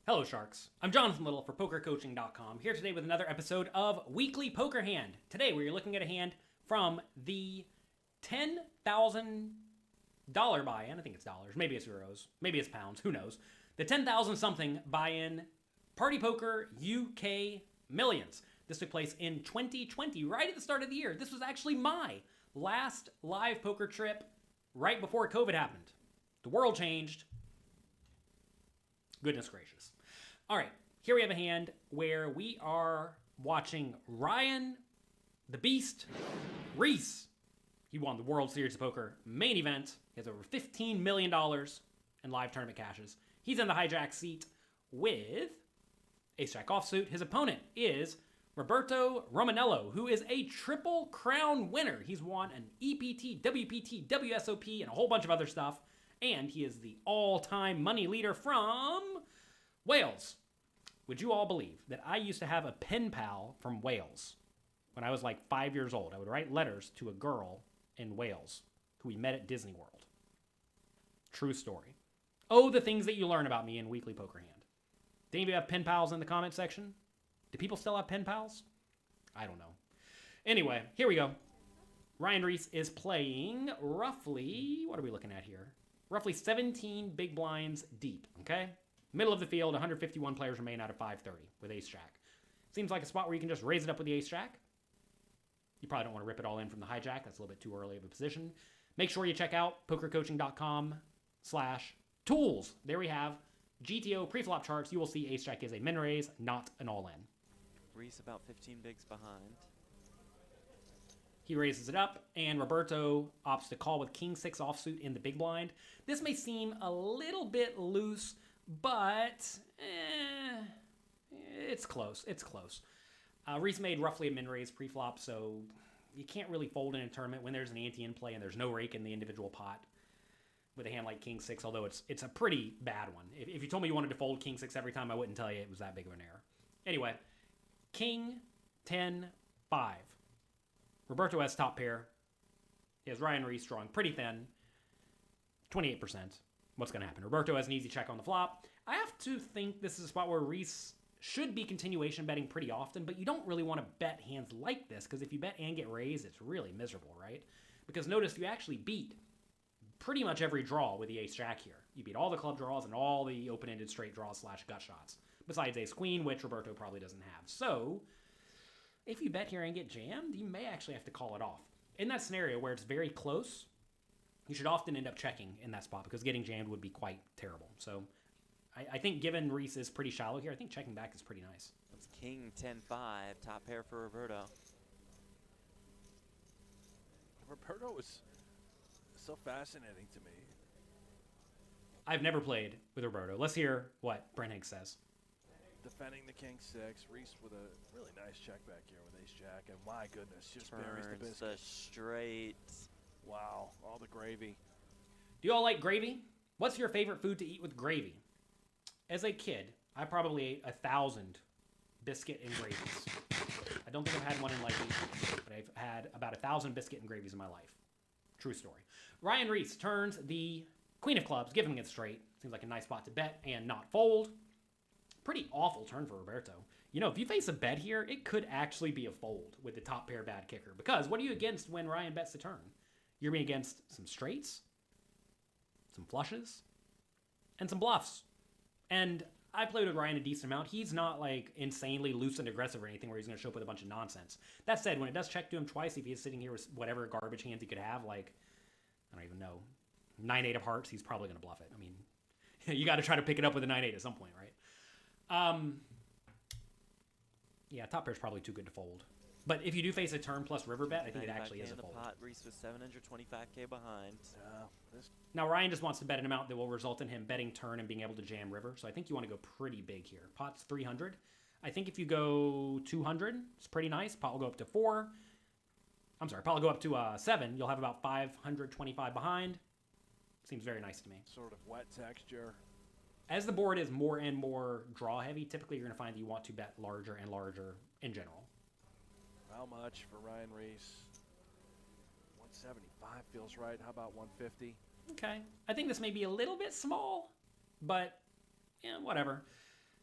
Hello, Sharks. I'm Jonathan Little for PokerCoaching.com, here today with another episode of Weekly Poker Hand. Today, we're looking at a hand from the $10,000 buy-in. I think it's dollars, maybe it's euros, maybe it's pounds, who knows. The 10,000 something buy-in Party Poker UK Millions. This took place in 2020, right at the start of the year. This was actually my last live poker trip right before COVID happened. The world changed. Goodness gracious. All right, here we have a hand where we are watching Ryan the Beast Reiss. He won the World Series of Poker main event. He has over $15 million in live tournament cashes. He's in the hijack seat with ace-jack offsuit. His opponent is Roberto Romanello, who is a Triple Crown winner. He's won an EPT, WPT, WSOP, and a whole bunch of other stuff. And he is the all-time money leader from Wales. Would you all believe that I used to have a pen pal from Wales when I was like 5 years old? I would write letters to a girl in Wales who we met at Disney World. True story. Oh, the things that you learn about me in Weekly Poker Hand. Do any of you have pen pals in the comment section? Do people still have pen pals? I don't know. Anyway, here we go. Ryan Reiss is playing roughly, what are we looking at here? Roughly 17 big blinds deep, okay? Middle of the field, 151 players remain out of 530 with ace-jack. Seems like a spot where you can just raise it up with the ace-jack. You probably don't want to rip it all in from the hijack. That's a little bit too early of a position. Make sure you check out pokercoaching.com/tools. There we have GTO pre-flop charts. You will see ace-jack is a min raise, not an all-in. Reiss about 15 bigs behind. He raises it up, and Roberto opts to call with king-6 offsuit in the big blind. This may seem a little bit loose, but it's close. It's close. Reiss made roughly a min-raise pre-flop, so you can't really fold in a tournament when there's an ante in play and there's no rake in the individual pot with a hand like king-6, although it's a pretty bad one. If you told me you wanted to fold king-6 every time, I wouldn't tell you it was that big of an error. Anyway, king, 10, 5. Roberto has top pair. He has Ryan Reiss drawing pretty thin. 28%. What's going to happen? Roberto has an easy check on the flop. I have to think this is a spot where Reiss should be continuation betting pretty often, but you don't really want to bet hands like this, because if you bet and get raised, it's really miserable, right? Because notice you actually beat pretty much every draw with the ace-jack here. You beat all the club draws and all the open-ended straight draws / gut shots, besides ace-queen, which Roberto probably doesn't have. So if you bet here and get jammed, you may actually have to call it off. In that scenario where it's very close, you should often end up checking in that spot because getting jammed would be quite terrible. So I think given Reiss is pretty shallow here, I think checking back is pretty nice. It's king 10-5, top pair for Roberto. Roberto is so fascinating to me. I've never played with Roberto. Let's hear what Brent Higgs says. Defending the king-6, Reiss with a really nice check back here with ace-jack, and my goodness, just buries the biscuit. The straight. Wow, all the gravy. Do you all like gravy? What's your favorite food to eat with gravy? As a kid, I probably ate 1,000 biscuit and gravies. I don't think I've had one in like 8 years, but I've had about 1,000 biscuit and gravies in my life. True story. Ryan Reiss turns the queen of clubs, giving it straight. Seems like a nice spot to bet and not fold. Pretty awful turn for Roberto. You know, if you face a bet here, it could actually be a fold with the top pair bad kicker. Because what are you against when Ryan bets the turn? You're being against some straights, some flushes, and some bluffs. And I played with Ryan a decent amount. He's not like insanely loose and aggressive or anything where he's going to show up with a bunch of nonsense. That said, when it does check to him twice, if he's sitting here with whatever garbage hands he could have, like, I don't even know, 9-8 of hearts, he's probably going to bluff it. I mean, you got to try to pick it up with a 9-8 at some point, right? Yeah, top pair's probably too good to fold. But if you do face a turn plus river bet, I think it actually is a fold. Pot. Reiss with 725K behind. Now Ryan just wants to bet an amount that will result in him betting turn and being able to jam river. So I think you want to go pretty big here. Pot's 300. I think if you go 200, it's pretty nice. Pot will go up to 4. I'm sorry, pot will go up to 7. You'll have about 525 behind. Seems very nice to me. Sort of wet texture. As the board is more and more draw heavy, typically you're going to find that you want to bet larger and larger in general. How much for Ryan Reiss? 175 feels right. How about 150? Okay. I think this may be a little bit small, but yeah, whatever.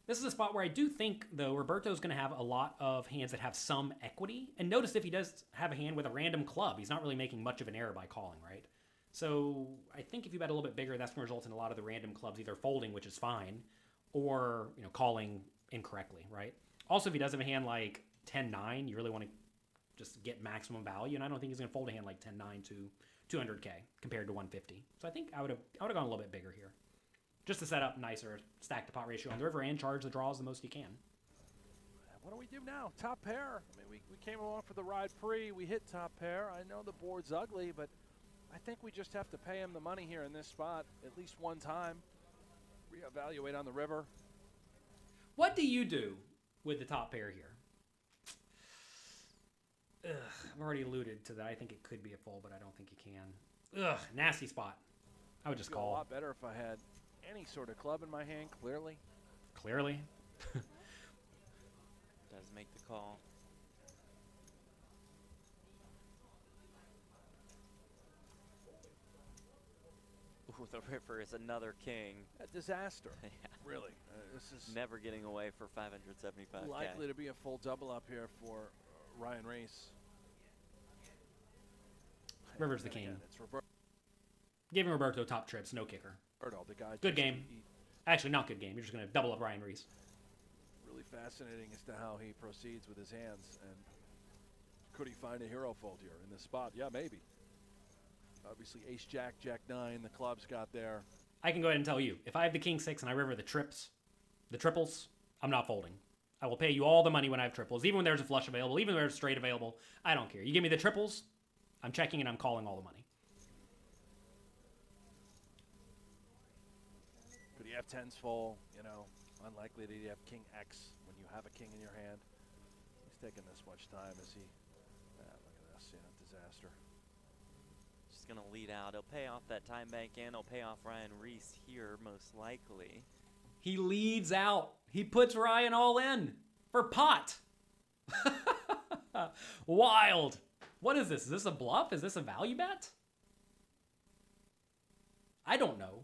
This is a spot where I do think, though, Roberto's going to have a lot of hands that have some equity. And notice if he does have a hand with a random club, he's not really making much of an error by calling, right? So I think if you bet a little bit bigger, that's going to result in a lot of the random clubs either folding, which is fine, or calling incorrectly, right? Also, if he does have a hand like 10-9, you really want to just get maximum value, and I don't think he's going to fold a hand like 10-9 to 200K compared to 150. So I think I would have gone a little bit bigger here, just to set up nicer stack to pot ratio on the river and charge the draws the most you can. What do we do now? Top pair. I mean, we came along for the ride pre. We hit top pair. I know the board's ugly, but I think we just have to pay him the money here in this spot at least one time. Reevaluate on the river. What do you do with the top pair here? Ugh, I've already alluded to that. I think it could be a fold, but I don't think you can. Ugh, nasty spot. I would just call. A lot better if I had any sort of club in my hand, clearly. Clearly. Does make the call. Ooh, the river is another king. A disaster. Yeah. Really. This is Never getting away for 575K. likely to be a full double up here for Ryan Reiss. River's the And king. again, it's Roberto, Giving Roberto top trips, no kicker. the guy. Good just game. Actually, not good game. You're just going to double up Ryan Reiss. Really fascinating as to how he proceeds with his hands, and could he find a hero fold here in this spot? Yeah, maybe. Obviously, ace jack, jack nine, the club's got there. I can go ahead and tell you, if I have the king six and I river the triples, I'm not folding. I will pay you all the money when I have triples, even when there's a flush available, even when there's a straight available. I don't care. You give me the triples, I'm checking and I'm calling all the money. Could he have tens full? Unlikely that he'd have king X when you have a king in your hand. He's taking this much time as he. Look at this, disaster. Just going to lead out. He'll pay off that time bank and he'll pay off Ryan Reiss here, most likely. He leads out. He puts Ryan all in for pot. Wild. What is this? Is this a bluff? Is this a value bet? I don't know.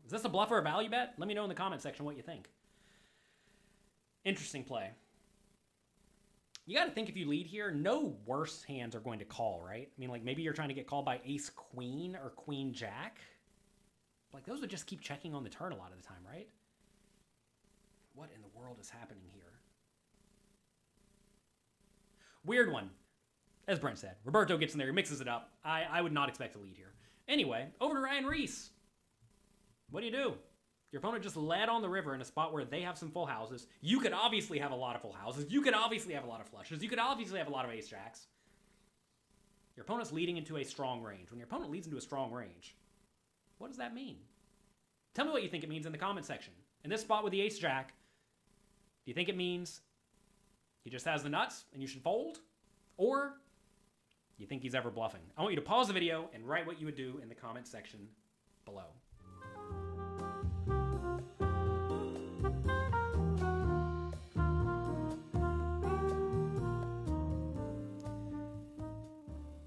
Is this a bluff or a value bet? Let me know in the comment section what you think. Interesting play. You got to think if you lead here, no worse hands are going to call, right? I mean, like maybe you're trying to get called by ace queen or queen jack. Like those would just keep checking on the turn a lot of the time, right? What in the world is happening here? Weird one. As Brent said, Roberto gets in there, he mixes it up. I would not expect a lead here. Anyway, over to Ryan Reiss. What do you do? Your opponent just led on the river in a spot where they have some full houses. You could obviously have a lot of full houses. You could obviously have a lot of flushes. You could obviously have a lot of ace jacks. Your opponent's leading into a strong range. When your opponent leads into a strong range, what does that mean? Tell me what you think it means in the comment section. In this spot with the ace jack, do you think it means he just has the nuts and you should fold? Or do you think he's ever bluffing? I want you to pause the video and write what you would do in the comment section below.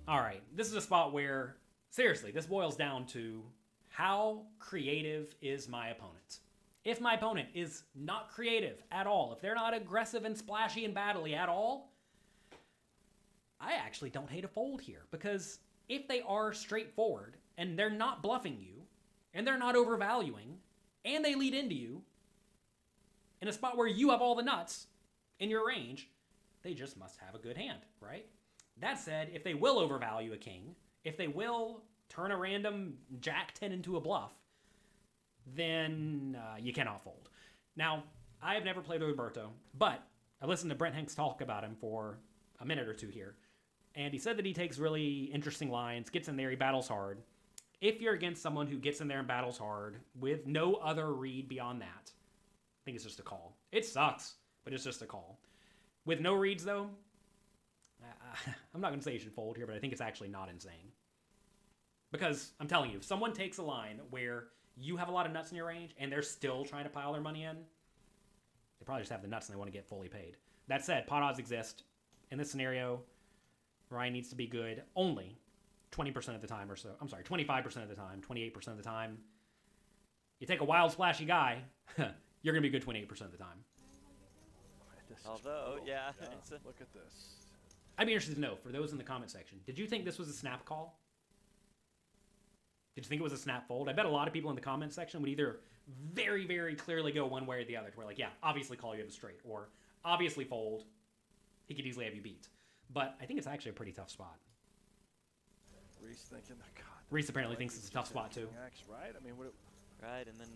All right, this is a spot where, seriously, this boils down to how creative is my opponent? If my opponent is not creative at all, if they're not aggressive and splashy and battly at all, I actually don't hate a fold here, because if they are straightforward and they're not bluffing you and they're not overvaluing and they lead into you in a spot where you have all the nuts in your range, they just must have a good hand, right? That said, if they will overvalue a king, if they will turn a random jack 10 into a bluff, then you cannot fold. Now, I have never played with Roberto, but I listened to Brent Hanks talk about him for a minute or two here, and he said that he takes really interesting lines, gets in there, he battles hard. If you're against someone who gets in there and battles hard with no other read beyond that, I think it's just a call. It sucks, but it's just a call. With no reads, though, I'm not going to say you should fold here, but I think it's actually not insane. Because I'm telling you, if someone takes a line where you have a lot of nuts in your range and they're still trying to pile their money in, they probably just have the nuts and they want to get fully paid. That said, pot odds exist. In this scenario, Ryan needs to be good only 20% of the time or so. I'm sorry, 25% of the time, 28% of the time. You take a wild, splashy guy, you're going to be good 28% of the time. This is Although, brutal. yeah, it's a, Look at this. I'd be interested to know, for those in the comment section, did you think this was a snap call? Did you think it was a snap fold? I bet a lot of people in the comment section would either very, very clearly go one way or the other. We're like, yeah, obviously call you have a straight, or obviously fold. He could easily have you beat. But I think it's actually a pretty tough spot. Reiss thinking, God. Reiss apparently thinks it's a tough spot too. X, right? I mean, what? right, and then,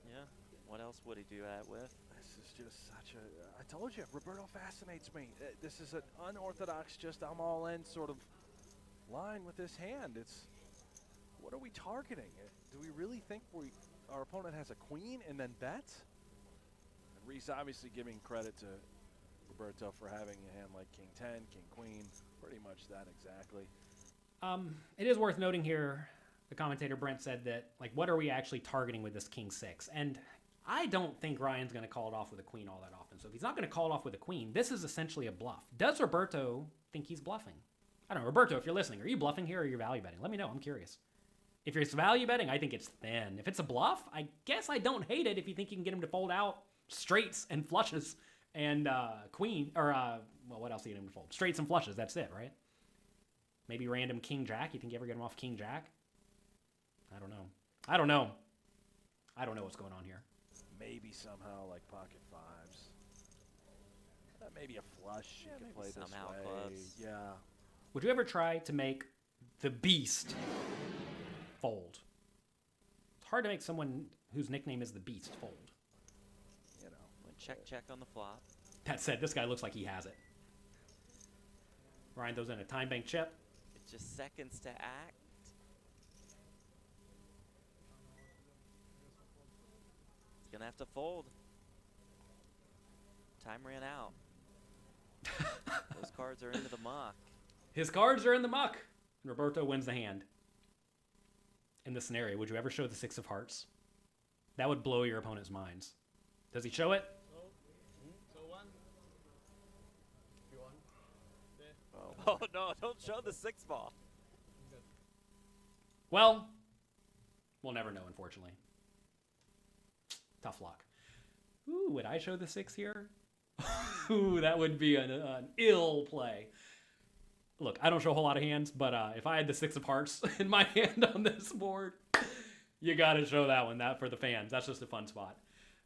yeah, what else would he do that with? This is just such a. I told you, Roberto fascinates me. This is an unorthodox, just I'm all in sort of line with this hand. It's. What are we targeting? Do we really think our opponent has a queen and then bets? And Reiss obviously giving credit to Roberto for having a hand like King 10, King Queen, pretty much that exactly. It is worth noting here, the commentator Brent said that, like, what are we actually targeting with this King 6? And I don't think Ryan's going to call it off with a queen all that often. So if he's not going to call it off with a queen, this is essentially a bluff. Does Roberto think he's bluffing? I don't know. Roberto, if you're listening, are you bluffing here or are you value betting? Let me know. I'm curious. If you're value betting, I think it's thin. If it's a bluff, I guess I don't hate it if you think you can get him to fold out straights and flushes and queen, or, well, what else do you get him to fold? Straights and flushes, that's it, right? Maybe random King Jack. You think you ever get him off King Jack? I don't know. I don't know. I don't know what's going on here. Maybe somehow like pocket fives. Maybe a flush you could play this somehow way. clubs. Yeah. Would you ever try to make the Beast fold? It's hard to make someone whose nickname is the Beast fold. You know. Went check on the flop. That said, this guy looks like he has it. Ryan throws in a time bank chip. It's just seconds to act. He's gonna have to fold. Time ran out. Those cards are into the muck. His cards are in the muck. And Roberto wins the hand. In this scenario, would you ever show the 6 of hearts? That would blow your opponent's minds. Does he show it? Oh no, don't show the 6 ball. Well, we'll never know, unfortunately. Tough luck. Ooh, would I show the 6 here? Ooh, that would be an ill play. Look, I don't show a whole lot of hands, but if I had the 6 of hearts in my hand on this board, you gotta show that one, that for the fans. That's just a fun spot.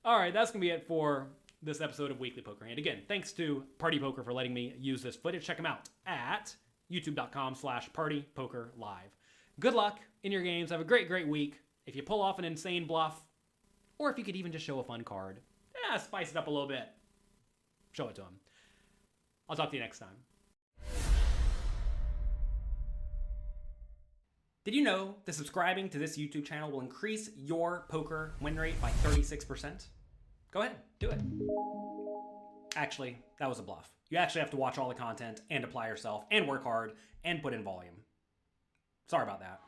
All right, that's gonna be it for this episode of Weekly Poker Hand. Again, thanks to Party Poker for letting me use this footage. Check them out at youtube.com/partypokerlive. Good luck in your games. Have a great, great week. If you pull off an insane bluff, or if you could even just show a fun card, spice it up a little bit. Show it to him. I'll talk to you next time. Did you know that subscribing to this YouTube channel will increase your poker win rate by 36%? Go ahead, do it. Actually, that was a bluff. You actually have to watch all the content and apply yourself and work hard and put in volume. Sorry about that.